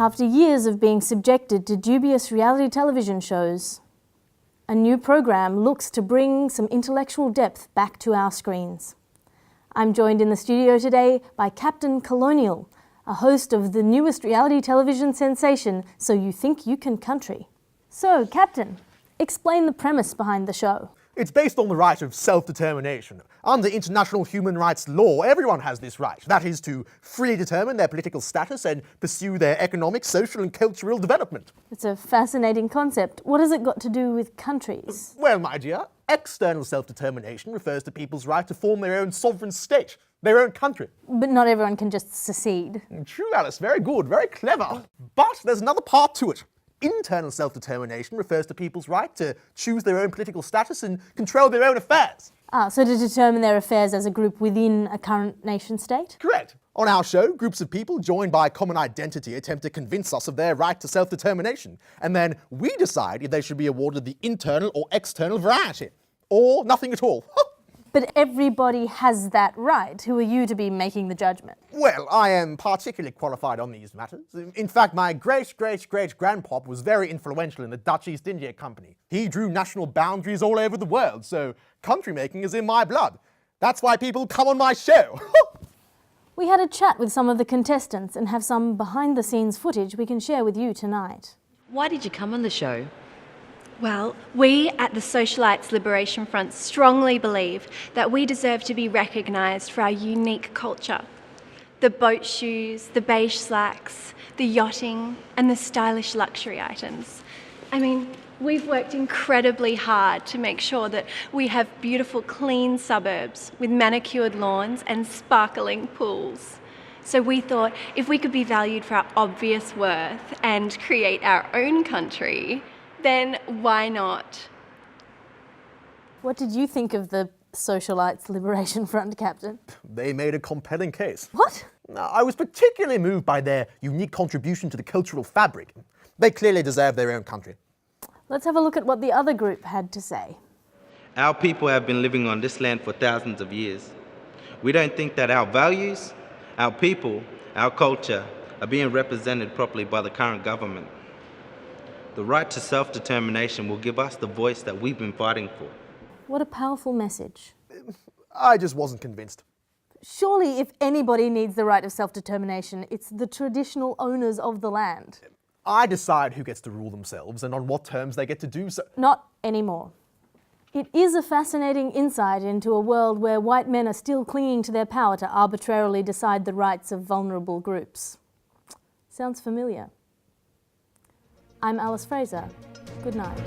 After years of being subjected to dubious reality television shows, a new program looks to bring some intellectual depth back to our screens. I'm joined in the studio today by Captain Colonial, a host of the newest reality television sensation, So You Think You Can Country. So, Captain, explain the premise behind the show. It's based on the right of self-determination. Under international human rights law, everyone has this right. That is to freely determine their political status and pursue their economic, social and cultural development. It's a fascinating concept. What has it got to do with countries? Well, my dear, external self-determination refers to people's right to form their own sovereign state, their own country. But not everyone can just secede. True, Alice, very good, very clever. But there's another part to it. Internal self-determination refers to people's right to choose their own political status and control their own affairs. So to determine their affairs as a group within a current nation-state? Correct. On our show, groups of people joined by a common identity attempt to convince us of their right to self-determination. And then we decide if they should be awarded the internal or external variety. Or nothing at all. But everybody has that right. Who are you to be making the judgment? Well, I am particularly qualified on these matters. In fact, my great-great-great-grandpop was very influential in the Dutch East India Company. He drew national boundaries all over the world, so country making is in my blood. That's why people come on my show. We had a chat with some of the contestants and have some behind-the-scenes footage we can share with you tonight. Why did you come on the show? Well, we at the Socialites Liberation Front strongly believe that we deserve to be recognised for our unique culture. The boat shoes, the beige slacks, the yachting and the stylish luxury items. I mean, we've worked incredibly hard to make sure that we have beautiful, clean suburbs with manicured lawns and sparkling pools. So we thought if we could be valued for our obvious worth and create our own country, then why not? What did you think of the Socialites Liberation Front, Captain? They made a compelling case. What? I was particularly moved by their unique contribution to the cultural fabric. They clearly deserve their own country. Let's have a look at what the other group had to say. Our people have been living on this land for thousands of years. We don't think that our values, our people, our culture are being represented properly by the current government. The right to self-determination will give us the voice that we've been fighting for. What a powerful message. I just wasn't convinced. Surely if anybody needs the right of self-determination, it's the traditional owners of the land. I decide who gets to rule themselves and on what terms they get to do so. Not anymore. It is a fascinating insight into a world where white men are still clinging to their power to arbitrarily decide the rights of vulnerable groups. Sounds familiar. I'm Alice Fraser. Good night.